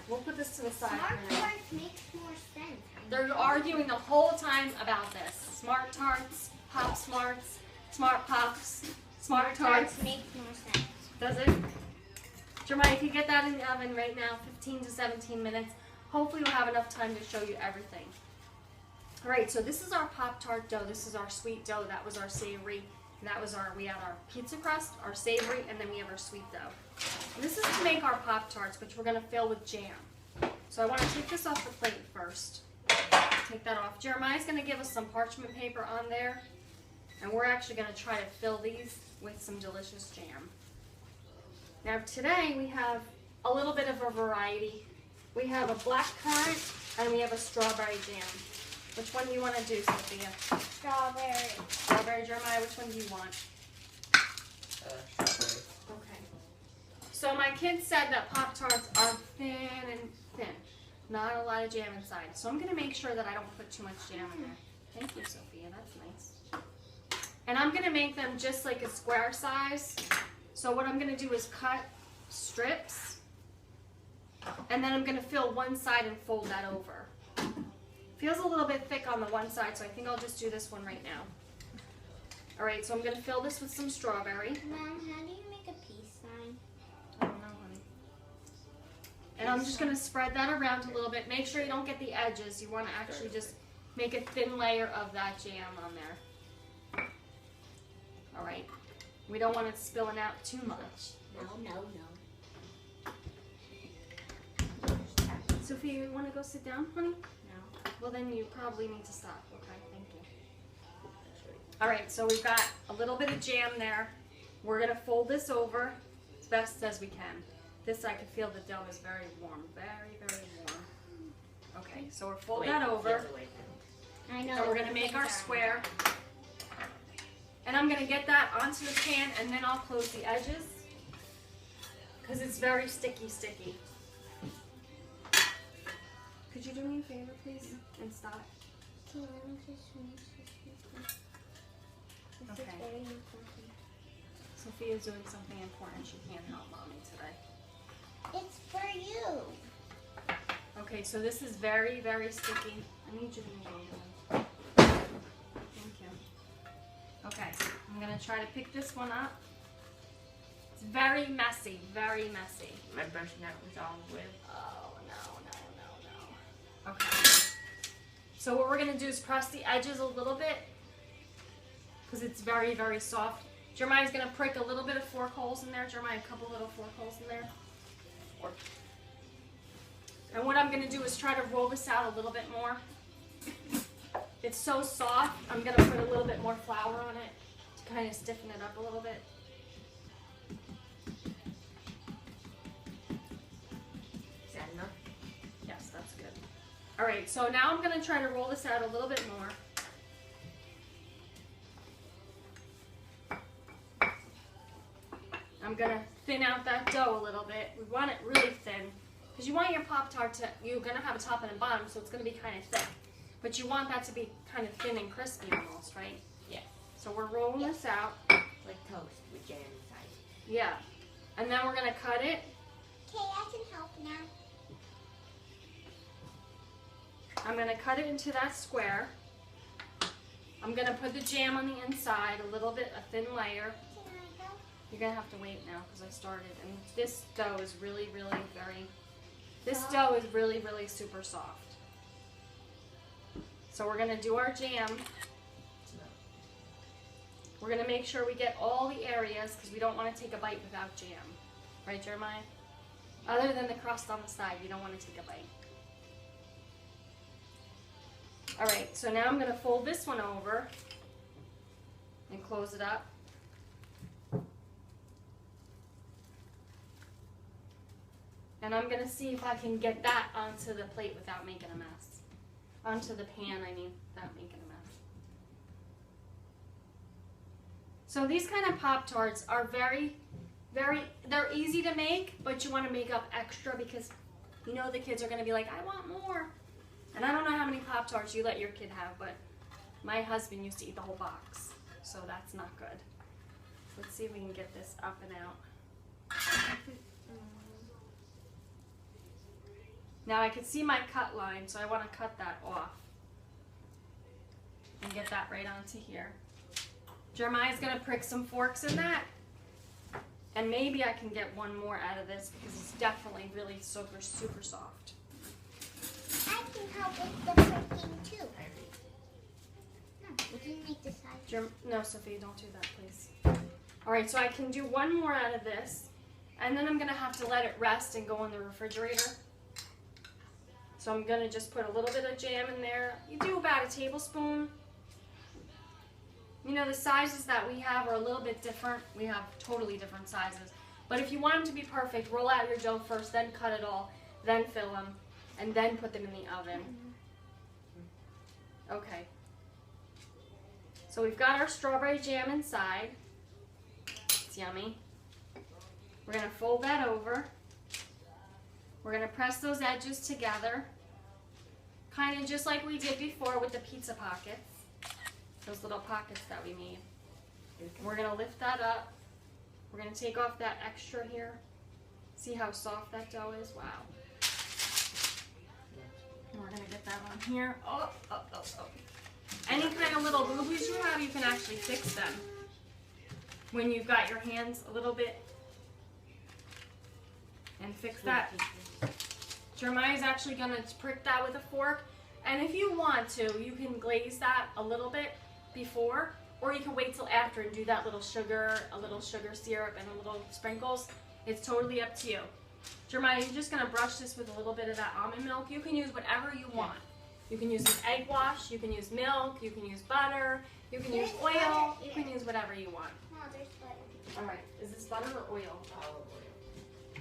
We'll put this to the side Smart for now. tarts makes more sense. They're arguing the whole time about this. Smart tarts, pop smarts, smart pops, smart tarts. makes more sense. Does it? Jeremiah, if you get that in the oven right now, 15 to 17 minutes, hopefully we'll have enough time to show you everything. All right, so this is our Pop-Tart dough. This is our sweet dough. That was our savory. And that was we had our pizza crust, our savory, and then we have our sweet dough. And this is to make our Pop-Tarts, which we're gonna fill with jam. So I wanna take this off the plate first. Take that off. Jeremiah's gonna give us some parchment paper on there. And we're actually gonna try to fill these with some delicious jam. Now today we have a little bit of a variety. We have a black currant and we have a strawberry jam. Which one do you want to do, Sophia? Strawberry. Strawberry, Jeremiah, which one do you want? Strawberry. Okay. So my kids said that Pop-Tarts are thin and thin. Not a lot of jam inside. So I'm going to make sure that I don't put too much jam in there. Thank you, Sophia. That's nice. And I'm going to make them just like a square size. So what I'm going to do is cut strips. And then I'm going to fill one side and fold that over. Feels a little bit thick on the one side, so I think I'll just do this one right now. All right, so I'm going to fill this with some strawberry. Mom, how do you make a peace sign? I don't know, honey. And I'm just going to spread that around a little bit. Make sure you don't get the edges. You want to actually just make a thin layer of that jam on there. All right. We don't want it spilling out too much. No. Sophia, you want to go sit down, honey? No. Well, then you probably need to stop. Okay, thank you. All right, so we've got a little bit of jam there. We're going to fold this over as best as we can. This, I can feel the dough is very warm. Very, very warm. Okay, so we're folding that over. I know. And we're going to make our square. And I'm going to get that onto the pan, and then I'll close the edges because it's very sticky. Could you do me a favor, please, and stop? Okay, let me just finish this. This Okay. is very important. Sophia's doing something important. She can't help mommy today. It's for you. Okay, so this is very, very sticky. I need you to move over. Thank you. Okay, I'm going to try to pick this one up. It's very messy, very messy. My brush now was all with. Oh, no. Okay. So what we're going to do is press the edges a little bit because it's very, very soft. Jeremiah's going to prick a little bit of fork holes in there. Jeremiah, a couple little fork holes in there. And what I'm going to do is try to roll this out a little bit more. It's so soft, I'm going to put a little bit more flour on it to kind of stiffen it up a little bit. Is that enough? Yes, that's good. All right, so now I'm going to try to roll this out a little bit more. I'm going to thin out that dough a little bit. We want it really thin because you want your Pop-Tart to, you're going to have a top and a bottom, so it's going to be kind of thick. But you want that to be kind of thin and crispy almost, right? Yeah. So we're rolling this out. Like toast with jam inside. Yeah. And then we're going to cut it. Okay, I can help now. I'm going to cut it into that square. I'm going to put the jam on the inside, a little bit, a thin layer. Can I help? You're going to have to wait now because I started. And this dough is really, really this dough is really, really super soft. So we're going to do our jam. We're going to make sure we get all the areas because we don't want to take a bite without jam. Right, Jeremiah? Other than the crust on the side, you don't want to take a bite. All right, so now I'm going to fold this one over and close it up. And I'm going to see if I can get that onto the plate without making a mess. Onto the pan, I mean, without making a mess. So these kind of Pop-Tarts are they're easy to make, but you want to make up extra because you know the kids are going to be like, I want more. And I don't know how many Pop-Tarts you let your kid have, but my husband used to eat the whole box, so that's not good. Let's see if we can get this up and out. Now I can see my cut line, so I want to cut that off and get that right onto here. Jeremiah's going to prick some forks in that, and maybe I can get one more out of this because it's definitely really super, super soft. I can help with the pricking too. No, we can make the size. No, Sophie, don't do that, please. All right, so I can do one more out of this, and then I'm going to have to let it rest and go in the refrigerator. So I'm going to just put a little bit of jam in there. You do about a tablespoon. You know, the sizes that we have are a little bit different. We have totally different sizes. But if you want them to be perfect, roll out your dough first, then cut it all, then fill them, and then put them in the oven. Okay. So we've got our strawberry jam inside. It's yummy. We're going to fold that over. We're going to press those edges together, kind of just like we did before with the pizza pockets, those little pockets that we made. We're going to lift that up. We're going to take off that extra here. See how soft that dough is? Wow. And we're going to get that on here. Oh. Any kind of little boo-boos you have, you can actually fix them when you've got your hands a little bit and fix that. Jeremiah's actually going to prick that with a fork, and if you want to, you can glaze that a little bit before, or you can wait till after and do that little sugar, a little sugar syrup and a little sprinkles. It's totally up to you. Jeremiah, you're just going to brush this with a little bit of that almond milk. You can use whatever you want. You can use an egg wash, you can use milk, you can use butter, you can use oil, you can use whatever you want. No, there's butter. All right, is this butter or oil? Olive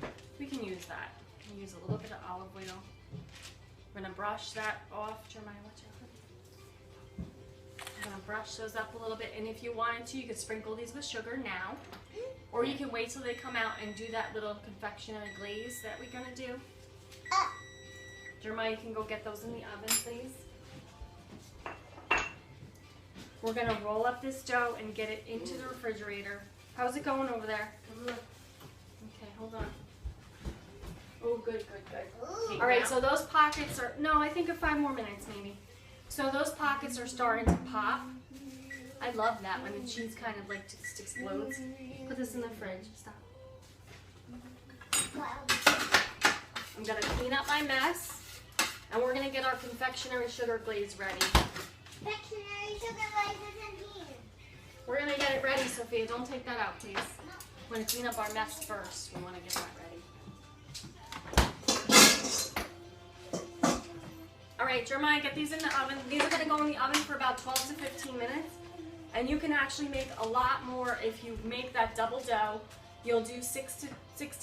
oil. We can use that. We can use a little bit of olive oil. We're gonna brush that off. Jeremiah, watch out. I'm gonna brush those up a little bit, and if you wanted to, you could sprinkle these with sugar now, or you can wait till they come out and do that little confectionery glaze that we're gonna do. Jeremiah, you can go get those in the oven, please. We're gonna roll up this dough and get it into the refrigerator. How's it going over there? Okay, hold on. Oh, good. All right, so those pockets are, no, I think of 5 more minutes maybe. So those pockets are starting to pop. I love that when the cheese kind of like just explodes. Put this in the fridge. Stop. I'm gonna clean up my mess, and we're gonna get our confectionery sugar glaze ready. Confectionery sugar glaze is in here. We're gonna get it ready, Sophia. Don't take that out, please. We're gonna clean up our mess first. We wanna get that ready. All right, Jeremiah, get these in the oven. These are gonna go in the oven for about 12 to 15 minutes. And you can actually make a lot more if you make that double dough. You'll do 6 to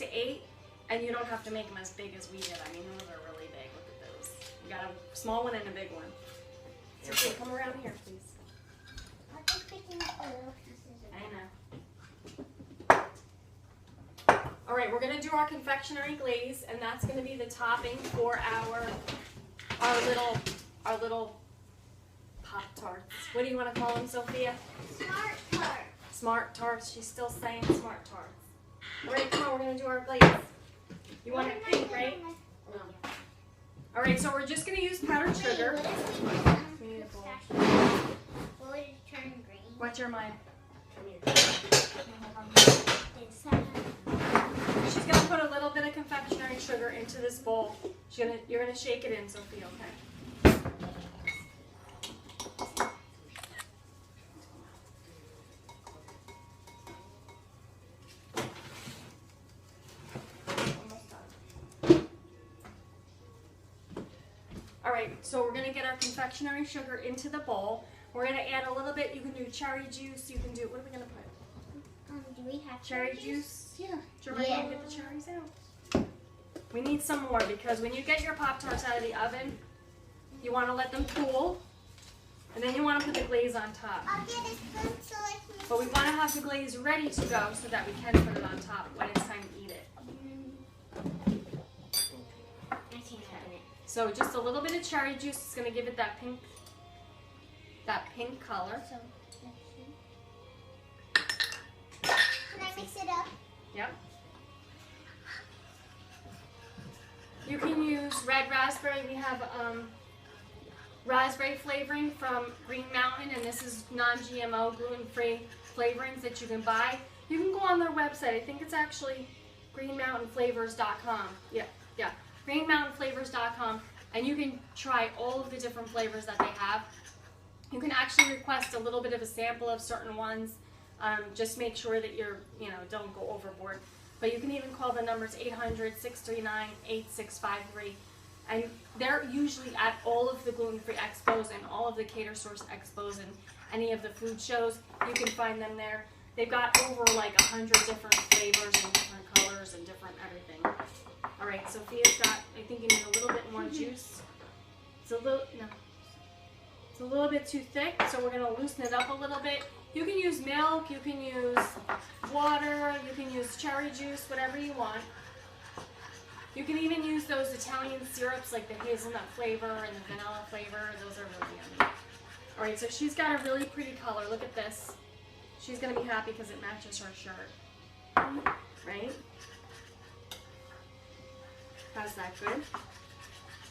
8, and you don't have to make them as big as we did. I mean, those are really big. Look at those. You got a small one and a big one. Sophia, come around here, please. I'm just picking up the little pieces of I know. All right, we're gonna do our confectionery glaze, and that's gonna be the topping for our little Pop-Tarts. What do you want to call them, Sophia? Smart tart. Smart Tarts. She's still saying Smart Tarts. All right, come on, we're gonna do our glaze. You want it pink, right? No. All right, so we're just gonna use powdered sugar. We need a bowl. Will it turn green? What's your mind? This. She's gonna put a little bit of confectionery sugar into this bowl. You're gonna shake it in, Sophia, okay? All right, right, so we're gonna get our confectionery sugar into the bowl. We're gonna add a little bit. You can do cherry juice. You can do, what are we gonna put? Do we have Cherry juice? Yeah. Jermaine, Yeah. get the cherries out. We need some more because when you get your Pop-Tarts out of the oven, you want to let them cool, and then you want to put the glaze on top. I'll get a spoon so I can. But we want to have the glaze ready to go so that we can put it on top when it's time to eat it. I can't have it. So just a little bit of cherry juice is going to give it that pink color. So, can I mix it up? Yep. You can use red raspberry. We have raspberry flavoring from Green Mountain, and this is non-GMO, gluten-free flavorings that you can buy. You can go on their website. I think it's actually greenmountainflavors.com. Yeah, greenmountainflavors.com, and you can try all of the different flavors that they have. You can actually request a little bit of a sample of certain ones. Just make sure that you're, don't go overboard. But you can even call the numbers 800-639-8653. And they're usually at all of the gluten-free expos and all of the Cater Source expos and any of the food shows. You can find them there. They've got over like 100 different flavors and different colors and different everything. All right, Sophia's got, I think you need a little bit more juice. It's a little bit too thick, so we're gonna loosen it up a little bit. You can use milk, you can use water, you can use cherry juice, whatever you want. You can even use those Italian syrups like the hazelnut flavor and the vanilla flavor. Those are really yummy. All right, so she's got a really pretty color. Look at this. She's gonna be happy because it matches her shirt. Right? How's that, good?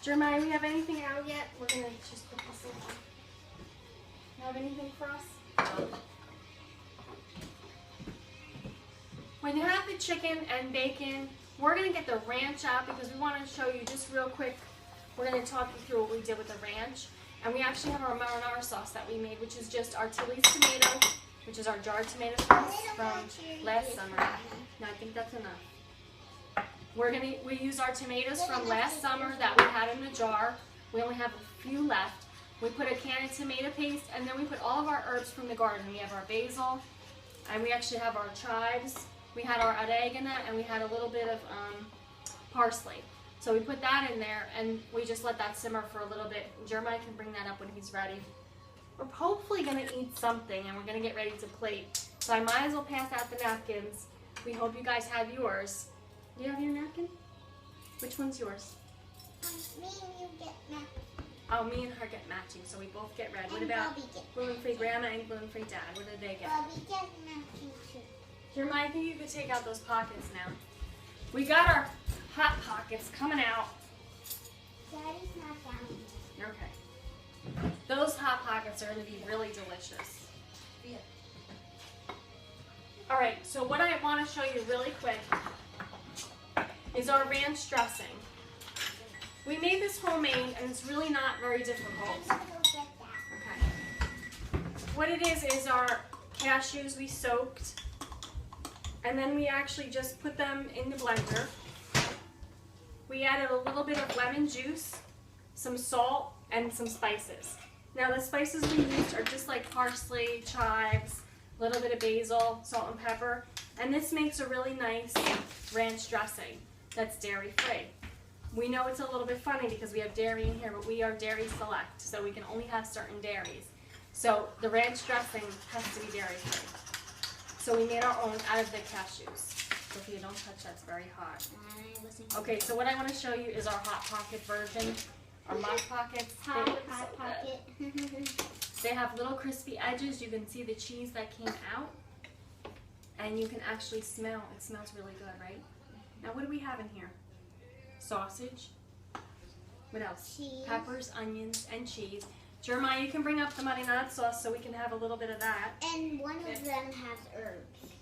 Jeremiah, we have anything out yet? We're gonna just put this in. You have anything for us? When you have the chicken and bacon, we're going to get the ranch out because we want to show you just real quick. We're going to talk you through what we did with the ranch. And we actually have our marinara sauce that we made, which is just our Tilly's tomato, which is our jarred tomato sauce from last summer. No, I think that's enough. We use our tomatoes from last summer that we had in the jar. We only have a few left. We put a can of tomato paste, and then we put all of our herbs from the garden. We have our basil, and we actually have our chives. We had our oregano, and we had a little bit of parsley. So we put that in there, and we just let that simmer for a little bit. Jeremiah can bring that up when he's ready. We're hopefully going to eat something, and we're going to get ready to plate. So I might as well pass out the napkins. We hope you guys have yours. Do you have your napkin? Which one's yours? Me and you get napkins. Oh, me and her get matching, so we both get red. What about gluten-free grandma and gluten-free dad? What did they get? Bobby gets napkins too. Jeremiah, I think you could take out those pockets now. We got our hot pockets coming out. Daddy's not down. Okay. Those hot pockets are going to be really delicious. Yeah. All right, so what I want to show you really quick is our ranch dressing. We made this homemade, and it's really not very difficult. I'm gonna go get that. Okay. What it is our cashews we soaked, and then we actually just put them in the blender. We added a little bit of lemon juice, some salt, and some spices. Now the spices we used are just like parsley, chives, a little bit of basil, salt and pepper, and this makes a really nice ranch dressing that's dairy-free. We know it's a little bit funny because we have dairy in here, but we are dairy select, so we can only have certain dairies. So the ranch dressing has to be dairy-free. So we made our own out of the cashews. Sophia, don't touch that, it's very hot. Okay, so what I want to show you is our Hot Pocket version. Our Mock Pockets. Hot pocket. They have little crispy edges. You can see the cheese that came out. And you can actually smell. It smells really good, right? Now what do we have in here? Sausage. What else? Cheese. Peppers, onions, and cheese. Jeremiah, you can bring up the marinara sauce so we can have a little bit of that. And one of them has herbs.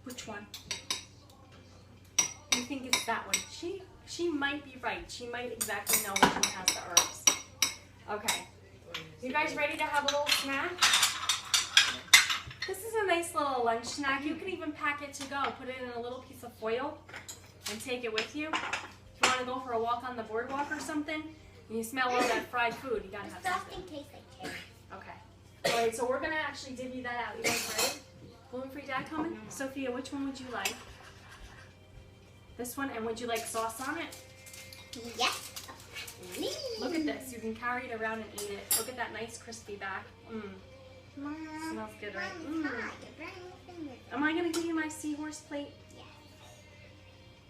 Which one? You think it's that one? She might be right. She might exactly know which one has the herbs. Okay. You guys ready to have a little snack? This is a nice little lunch snack. You can even pack it to go. Put it in a little piece of foil and take it with you. If you want want to go for a walk on the boardwalk or something, and you smell all that fried food, you gotta The have frosting something. tastes like cherry. Okay. Alright, so we're gonna actually divvy that out. You guys ready? Gluten-free dad coming? Sophia, which one would you like? This one, and would you like sauce on it? Yes. Look at this. You can carry it around and eat it. Look at that nice crispy back. Mmm. Mom, Smells good, right? Mom, Mm. You're burning your fingers. Am I gonna give you my seahorse plate? Yes.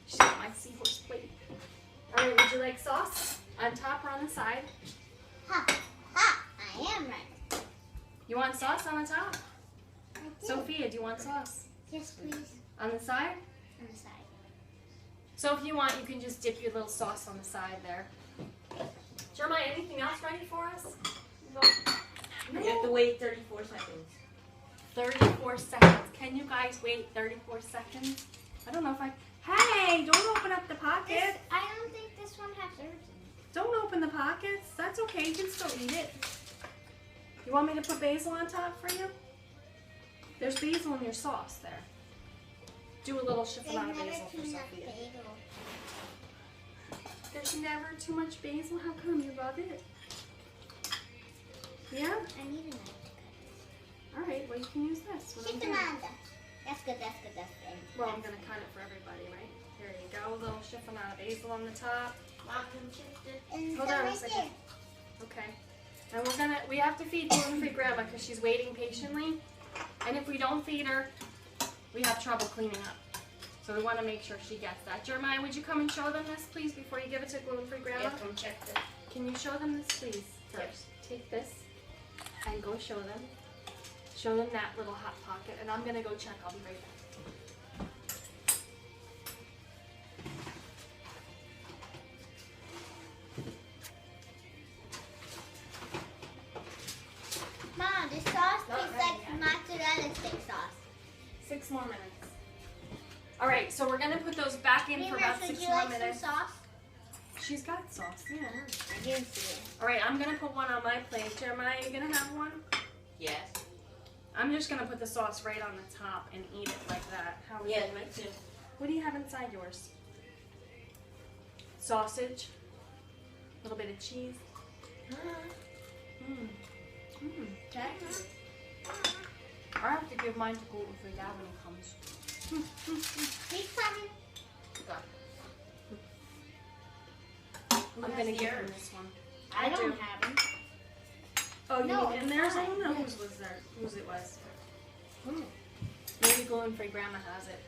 She's got my seahorse plate. Alright, would you like sauce? On top or on the side? Ha, ha, I am right. You want sauce on the top? I do. Sophia, do you want sauce? Yes, please. On the side? On the side. So if you want, you can just dip your little sauce on the side there. Jeremiah, anything else ready for us? No. You have to wait 34 seconds. 34 seconds. Can you guys wait 34 seconds? I don't know if I... Hey, don't open up the pocket. I don't think this one has herbs in it. Don't open the pockets. That's okay. You can still eat it. You want me to put basil on top for you? There's basil in your sauce there. Do a little chiffon of basil for Sophia. There's never too much basil. How come you love it? Yeah? I need a knife to cut All right. Well, you can use this. this. What I'm Chicken doing. on. That's good, that's good, that's good. Well, I'm going to cut it for everybody, right? Here you go. A little chiffon of basil on the top. Mom, can you shift it? And Hold some on a right second. Okay. And we have to feed gluten-free grandma because she's waiting patiently. And if we don't feed her, we have trouble cleaning up. So we want to make sure she gets that. Jeremiah, would you come and show them this, please, before you give it to gluten-free grandma? Yeah, come check this. Can you show them this, please, first? Take this and go show them. Show them that little hot pocket. And I'm going to go check. I'll be right back. Mom, this sauce Not tastes ready like yet. mozzarella stick sauce. 6 more minutes. All right, so we're going to put those back in for about 6 would you more like minutes. some sauce? She's got sauce, yeah. I didn't see it. All right, I'm going to put one on my plate. Jeremiah, you going to have one? Yes. I'm just going to put the sauce right on the top and eat it like that. How would Yeah, you me like too. What do you have inside yours? Sausage. A little bit of cheese. Mmm. Mmm. Okay. I have to give mine to gluten-free dad when he comes. He's coming. I'm going to give him this one. I do. don't have him. Oh, you No, need in it's theirs? I fine. don't know Yeah. whose was there. Whose it was. Maybe gluten-free grandma has it.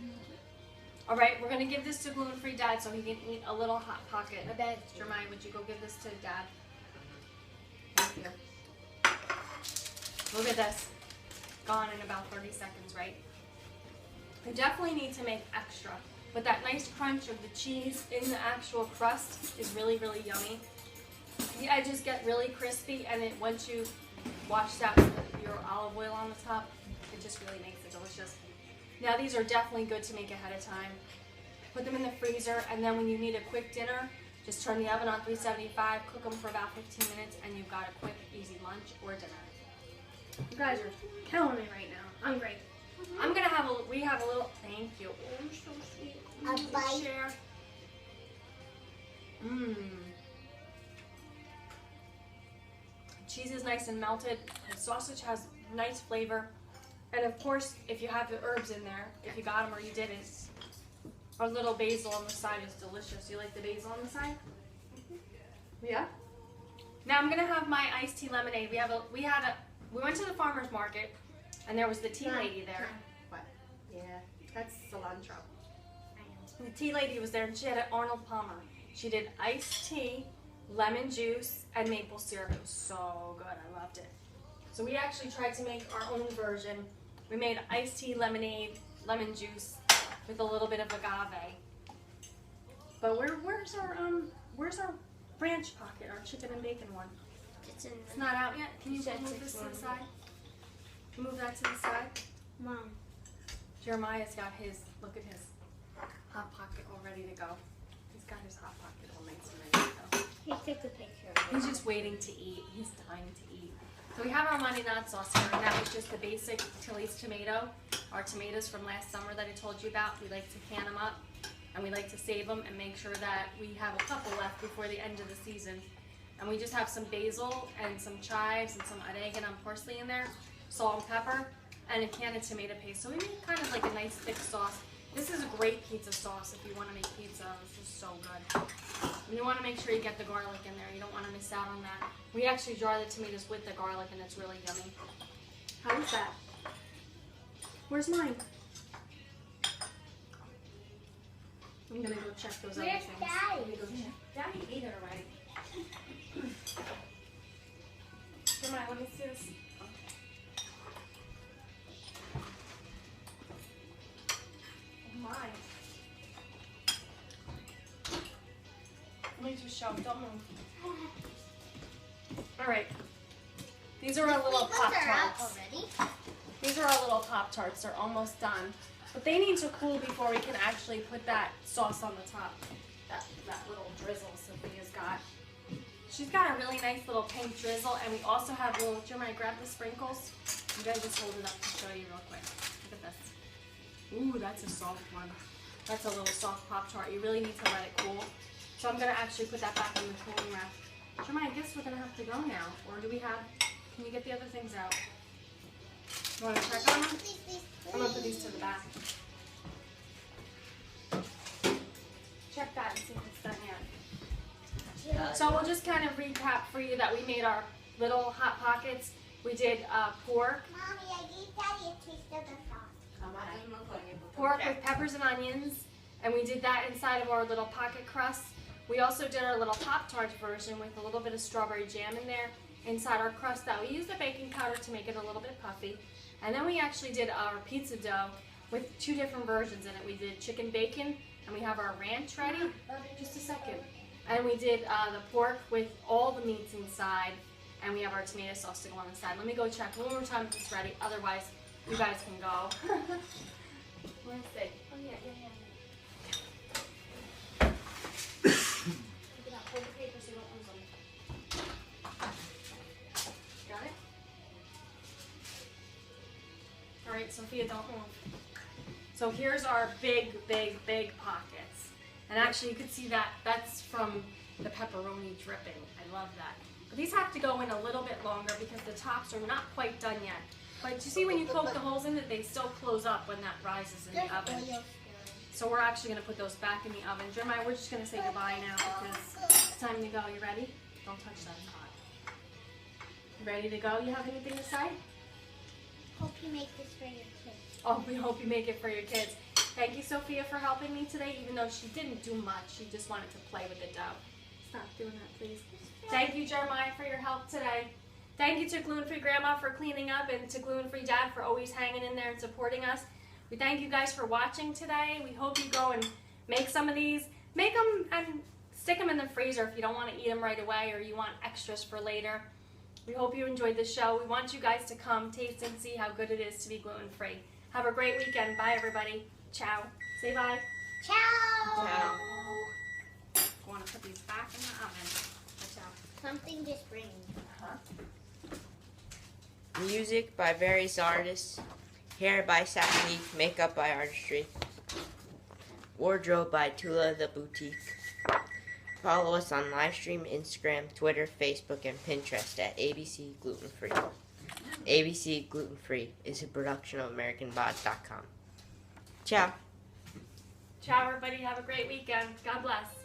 All right, we're gonna give this to gluten-free dad so he can eat a little hot pocket. I bet. Jeremiah, would you go give this to dad? Thank you. Look at this. Gone in about 30 seconds, right? You definitely need to make extra, but that nice crunch of the cheese in the actual crust is really, really yummy. The edges get really crispy, and it once you wash that with your olive oil on the top, it just really makes it delicious. Now these are definitely good to make ahead of time. Put them in the freezer, and then when you need a quick dinner, just turn the oven on 375, cook them for about 15 minutes, and you've got a quick, easy lunch or dinner. You guys are killing me right now. I'm great. I'm gonna have we have a little, thank you. Oh, you're so sweet. A bite. Share. Mmm. Cheese is nice and melted. The sausage has nice flavor. And of course, if you have the herbs in there, if you got them or you didn't, a little basil on the side is delicious. You like the basil on the side? Yeah? Now I'm gonna have my iced tea lemonade. We went to the farmer's market and there was the tea lady there. What? Yeah, that's cilantro. The tea lady was there and she had an Arnold Palmer. She did iced tea, lemon juice, and maple syrup. It was so good. I loved it. So we actually tried to make our own version. We made iced tea, lemonade, lemon juice with a little bit of agave. But where's our ranch pocket, our chicken and bacon one? It's in It's not out yet. Can you Said move 6 this to the more side? Move that to the side. Mom. Jeremiah's got his, look at his hot pocket all ready to go. He's got his hot pocket all nice and ready to go. He took a picture of it. He's just waiting to eat. He's dying to eat. So we have our marinade sauce here, and that was just the basic Tilly's tomato, our tomatoes from last summer that I told you about. We like to can them up. and we like to save them and make sure that we have a couple left before the end of the season. And we just have some basil and some chives and some oregano and parsley in there, salt and pepper, and a can of tomato paste. So we make kind of like a nice thick sauce. This is a great pizza sauce if you want to make pizza. This is so good. And you want to make sure you get the garlic in there. You don't want to miss out on that. We actually jar the tomatoes with the garlic, and it's really yummy. How is that? Where's mine? I'm gonna go check those other Where's things. Daddy? Let me go check. Daddy ate it already. Come on, let me see this. Oh my. Let me just show them. Don't move. Alright. These are our little Those are out Pop-Tarts. already. These are our little Pop-Tarts. They're almost done. But they need to cool before we can actually put that sauce on the top. That little drizzle Sophia's got. She's got a really nice little pink drizzle, and we also have little, do you want to grab the sprinkles? You guys just hold it up to show you real quick. Look at this. Ooh, that's a soft one. That's a little soft Pop-Tart. You really need to let it cool. So I'm going to actually put that back in the cooling rack. Jeremiah, I guess we're going to have to go now. Or do we have, can you get the other things out? You want to check on them? Please, please, I'm going to put these please. to the back. Check that and see if it's done yet. So we'll just kind of recap for you that we made our little Hot Pockets. We did pork, Mommy, I gave Daddy a taste of the sauce. pork with peppers and onions, and we did that inside of our little pocket crust. We also did our little Pop-Tart version with a little bit of strawberry jam in there inside our crust. That we used the baking powder to make it a little bit puffy. And then we actually did our pizza dough with two different versions in it. We did chicken bacon, and we have our ranch ready. Just a second. And we did the pork with all the meats inside, and we have our tomato sauce to go on the side. Let me go check one more time if it's ready. Otherwise, you guys can go. Let's see. Oh yeah. Look at that. Hold the paper so you don't lose them. Got it? All right, Sophia, don't move. So here's our big pockets. And actually, you could see that that's from the pepperoni dripping. I love that. But these have to go in a little bit longer because the tops are not quite done yet. But you see when you poke the holes in it, they still close up when that rises in the oven. So we're actually going to put those back in the oven. Jeremiah, we're just going to say goodbye now because it's time to go. You ready? Don't touch that pot. You ready to go? You have anything to say? Hope you make this for your kids. Oh, we hope you make it for your kids. Thank you, Sophia, for helping me today, even though she didn't do much. She just wanted to play with the dough. Stop doing that, please. Thank you, Jeremiah, for your help today. Thank you to Gluten Free Grandma for cleaning up, and to Gluten Free Dad for always hanging in there and supporting us. We thank you guys for watching today. We hope you go and make some of these. Make them and stick them in the freezer if you don't want to eat them right away or you want extras for later. We hope you enjoyed the show. We want you guys to come taste and see how good it is to be gluten-free. Have a great weekend. Bye, everybody. Ciao. Say bye. Ciao. Ciao. I want to put these back in the oven. Watch out. Something just ringing. Music by various artists. Hair by Sapney. Makeup by Artistry. Wardrobe by Tula the Boutique. Follow us on livestream, Instagram, Twitter, Facebook, and Pinterest at ABC Gluten Free. ABC Gluten Free is a production of AmericanBot.com. Ciao. Ciao, everybody. Have a great weekend. God bless.